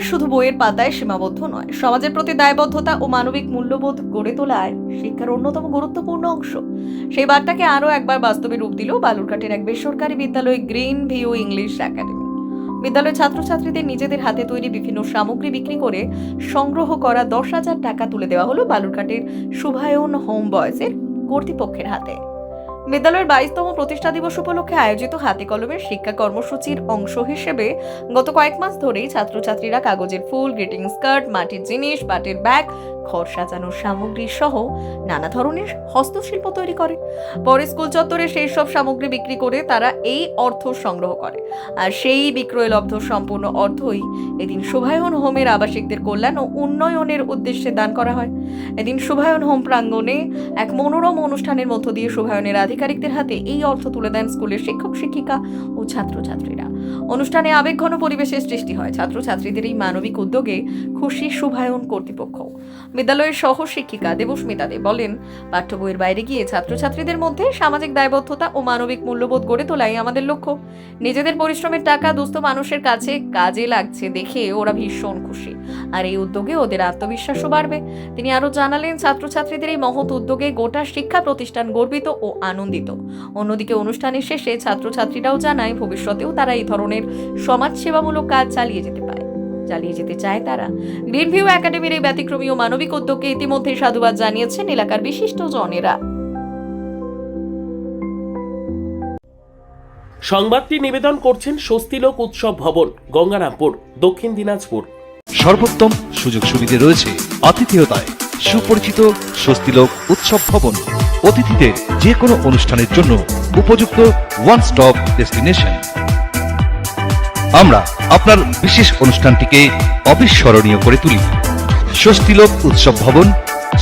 শুধু বইয়ের পাতায় সীমাবদ্ধ নয়, সমাজের প্রতি দায়বদ্ধতা ও মানবিক মূল্যবোধ গড়ে তোলায় শিক্ষার অন্যতম গুরুত্বপূর্ণ অংশ। সেই বার্তাকে আরও একবার বাস্তবে রূপ দিল বালুরঘাটের এক বেসরকারি বিদ্যালয় গ্রিন ভিউ ইংলিশ একাডেমি। বিদ্যালয়ের ছাত্রছাত্রীদের নিজেদের হাতে তৈরি বিভিন্ন সামগ্রী বিক্রি করে সংগ্রহ করা 10,000 টাকা তুলে দেওয়া হলো বালুরঘাটের শুভায়ন হোম বয়েজের কর্তৃপক্ষের হাতে। বিদ্যালয়ের 22তম প্রতিষ্ঠা দিবস উপলক্ষে আয়োজিত হাতে কলমের শিক্ষা কর্মসূচির অংশ হিসেবে গত কয়েক মাস ধরেই ছাত্রছাত্রীরা কাগজের ফুল, গ্রিটিংস কার্ড, মাটির জিনিস, পাটের ব্যাগ, ঘর সাজানোর সামগ্রী সহ নানা ধরনের হস্তশিল্প তৈরি করে। পরে স্কুল চত্বরে সেই সব সামগ্রী বিক্রি করে তারা এই অর্থ সংগ্রহ করে, আর সেই বিক্রয়লব্ধ সম্পূর্ণ অর্থই এদিন শুভায়ন হোমের আবাসিকদের কল্যাণ ও উন্নয়নের উদ্দেশ্যে দান করা হয়। এদিন শুভায়ন হোম প্রাঙ্গণে এক মনোরম অনুষ্ঠানের মধ্য দিয়ে শুভায়নের আধিকারিকদের হাতে এই অর্থ তুলে দেন স্কুলের শিক্ষক শিক্ষিকা ও ছাত্রছাত্রীরা। অনুষ্ঠানে আবেগঘন পরিবেশের সৃষ্টি হয়। ছাত্রছাত্রীদের এই মানবিক উদ্যোগে খুশি শুভায়ন কর্তৃপক্ষ। বিদ্যালয়ের সহ শিক্ষিকা দেবস্মিতা দে বলেন, পাঠ্য বইয়ের বাইরে গিয়ে ছাত্রছাত্রীদের মধ্যে সামাজিক দায়বদ্ধতা ও মানবিক মূল্যবোধ গড়ে তোলাই আমাদের লক্ষ্য। নিজেদের পরিশ্রমের টাকা দুস্থ মানুষের কাছে কাজে লাগছে দেখে ওরা ভীষণ খুশি, আর এই উদ্যোগে ওদের আত্মবিশ্বাসও বাড়বে। তিনি আরো জানালেন, ছাত্রছাত্রীদের এই মহৎ উদ্যোগে গোটা শিক্ষা প্রতিষ্ঠান গর্বিত ও আনন্দিত। অন্যদিকে অনুষ্ঠানের শেষে ছাত্রছাত্রীরাও জানায় ভবিষ্যতেও তারা এই ধরনের সমাজসেবামূলক কাজ চালিয়ে যেতে চায় তারা। গ্রিন ভিউ একাডেমির এই ব্যতিক্রমী ও মানবিক উদ্যোগকে ইতিমধ্যে সাধুবাদ জানিয়েছেন এলাকার বিশিষ্ট জনেরা। সংবাদটি নিবেদন করছেন স্বস্তিলোক উৎসব ভবন, গঙ্গারামপুর, দক্ষিণ দিনাজপুর। সর্বোত্তম সুযোগ সুবিধে রয়েছে আতিথেয়তায়। সুপরিচিত স্বস্তিলোক উৎসব ভবন অতিথিদের যে কোনো অনুষ্ঠানের জন্য উপযুক্ত ওয়ান স্টপ ডেস্টিনেশন। আমরা আপনার বিশেষ অনুষ্ঠানটিকে অবিস্মরণীয় করে তুলি। স্বস্তিলোক উৎসব ভবন,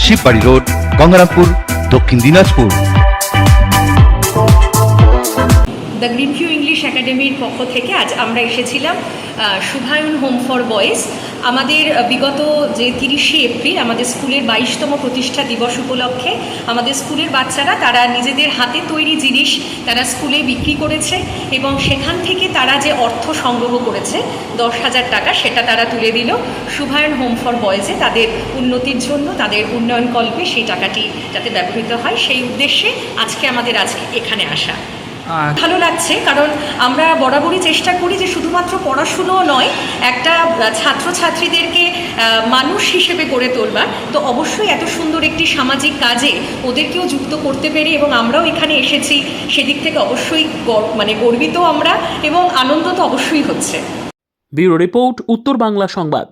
শিববাড়ি রোড, গঙ্গারামপুর, দক্ষিণ Dinajpur. The green view English একাডেমির পক্ষ থেকে আজ আমরা এসেছিলাম শুভায়ন হোম ফর বয়েজ। আমাদের বিগত যে 30শে এপ্রিল আমাদের স্কুলের 22তম প্রতিষ্ঠা দিবস উপলক্ষে আমাদের স্কুলের বাচ্চারা তারা নিজেদের হাতে তৈরি জিনিস তারা স্কুলে বিক্রি করেছে, এবং সেখান থেকে তারা যে অর্থ সংগ্রহ করেছে 10,000 টাকা, সেটা তারা তুলে দিল শুভায়ন হোম ফর বয়েজে তাদের উন্নতির জন্য, তাদের উন্নয়নকল্পে সেই টাকাটি যাতে ব্যবহৃত হয় সেই উদ্দেশ্যে আজকে এখানে আসা। ভালো লাগছে, কারণ আমরা বরাবরই চেষ্টা করি যে শুধুমাত্র পড়াশুনো নয়, একটা ছাত্রছাত্রীদেরকে মানুষ হিসেবে গড়ে তোলবার। তো অবশ্যই এত সুন্দর একটি সামাজিক কাজে ওদেরকেও যুক্ত করতে পেরে এবং আমরাও এখানে এসেছি, সেদিক থেকে অবশ্যই গর্বিত আমরা, এবং আনন্দ তো অবশ্যই হচ্ছে। ব্যুরো রিপোর্ট, উত্তর বাংলা সংবাদ।